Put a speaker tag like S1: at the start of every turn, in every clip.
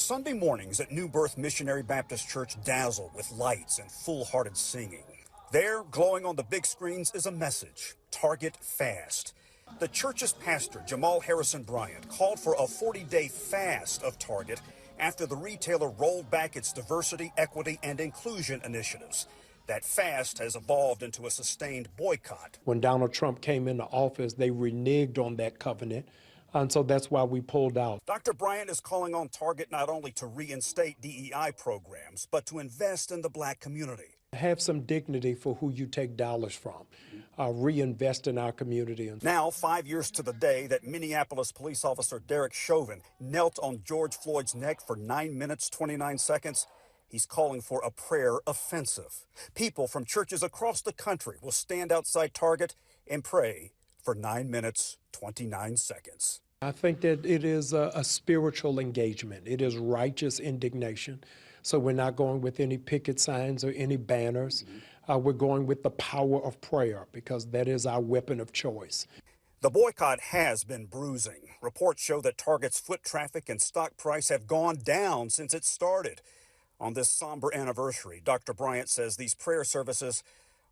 S1: Sunday mornings at New Birth Missionary Baptist Church dazzle with lights and full-hearted singing. There, glowing on the big screens, is a message: Target fast. The church's pastor, Jamal Harrison Bryant, called for a 40-day fast of Target after the retailer rolled back its diversity, equity, and inclusion initiatives. That fast has evolved into a sustained boycott.
S2: When Donald Trump came into office, they reneged on that covenant, and so that's why we pulled out.
S1: Dr. Bryant is calling on Target not only to reinstate DEI programs, but to invest in the black community.
S2: Have some dignity for who you take dollars from. Reinvest in our community.
S1: Now, 5 years to the day that Minneapolis police officer Derek Chauvin knelt on George Floyd's neck for 9 minutes, 29 seconds, he's calling for a prayer offensive. People from churches across the country will stand outside Target and pray for 9 minutes, 29 seconds.
S2: I think that it is a spiritual engagement. It is righteous indignation. So we're not going with any picket signs or any banners. We're going with the power of prayer, because that is our weapon of choice.
S1: The boycott has been bruising. Reports show that Target's foot traffic and stock price have gone down since it started. On this somber anniversary, Dr. Bryant says these prayer services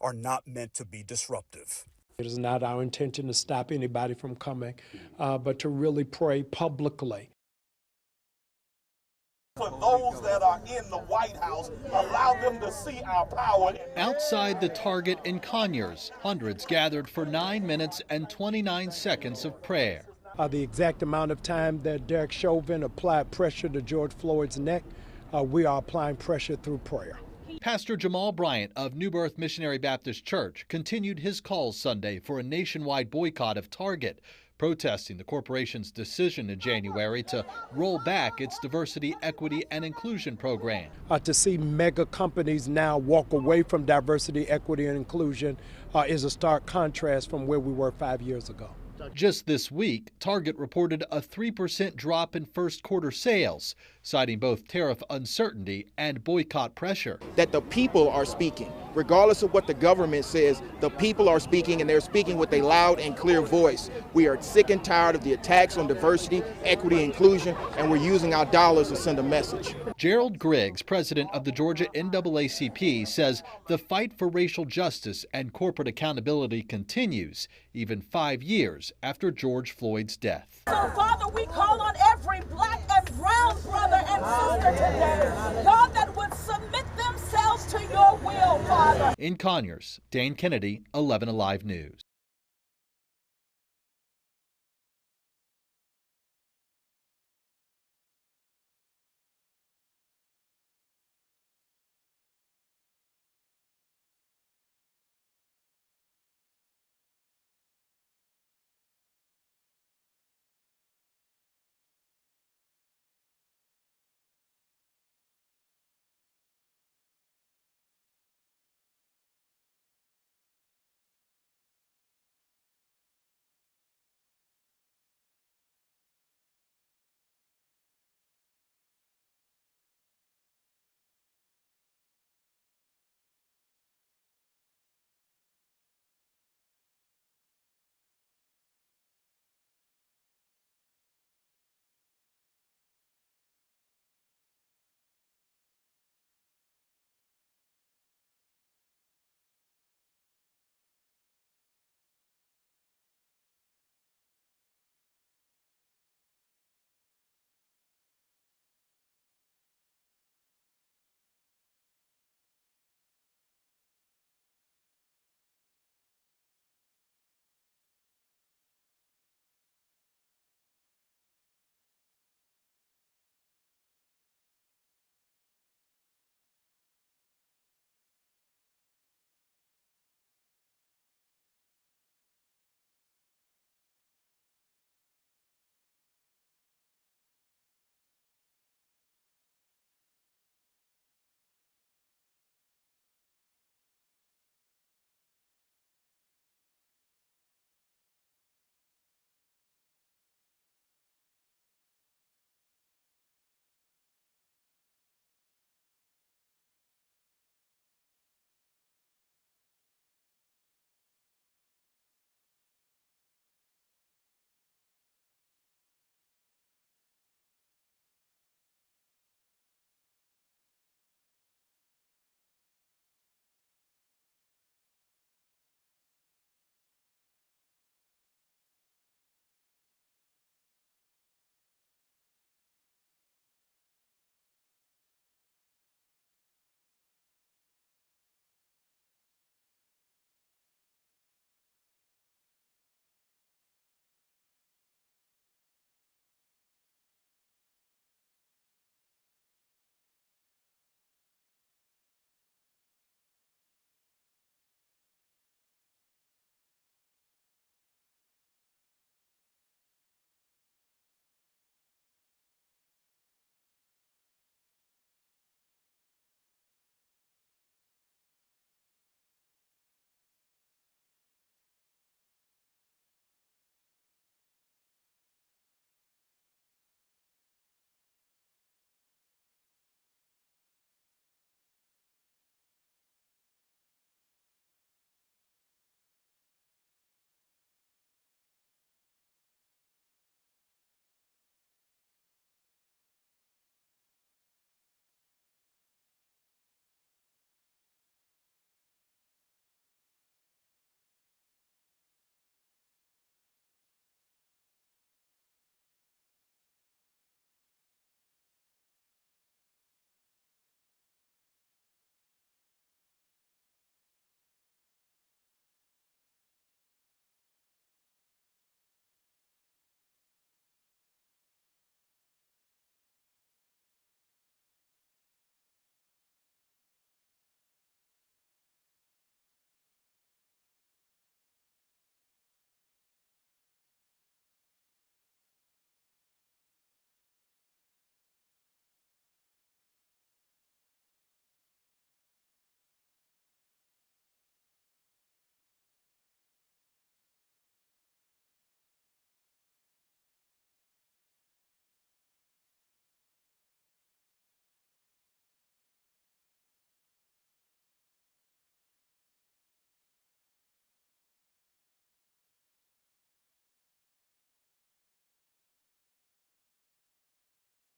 S1: are not meant to be disruptive.
S2: It is not our intention to stop anybody from coming, but to really pray publicly.
S3: For those that are in the White House, allow them to see our power.
S4: Outside the Target in Conyers, hundreds gathered for 9 minutes and 29 seconds of prayer.
S2: The exact amount of time that Derek Chauvin applied pressure to George Floyd's neck, we are applying pressure through prayer.
S4: Pastor Jamal Bryant of New Birth Missionary Baptist Church continued his calls Sunday for a nationwide boycott of Target, protesting the corporation's decision in January to roll back its diversity, equity, and inclusion program.
S2: To see mega companies now walk away from diversity, equity, and inclusion is a stark contrast from where we were 5 years ago.
S4: Just this week, Target reported a 3% drop in first quarter sales, citing both tariff uncertainty and boycott pressure.
S5: That the people are speaking. Regardless of what the government says, the people are speaking, and they're speaking with a loud and clear voice. We are sick and tired of the attacks on diversity, equity, and inclusion, and we're using our dollars to send a message.
S4: Gerald Griggs, president of the Georgia NAACP, says the fight for racial justice and corporate accountability continues, even 5 years after George Floyd's death.
S6: So, Father, we call on every black and brown brother and sister today, God, that would submit themselves to your will, Father.
S4: In Conyers, Dane Kennedy, 11 Alive News.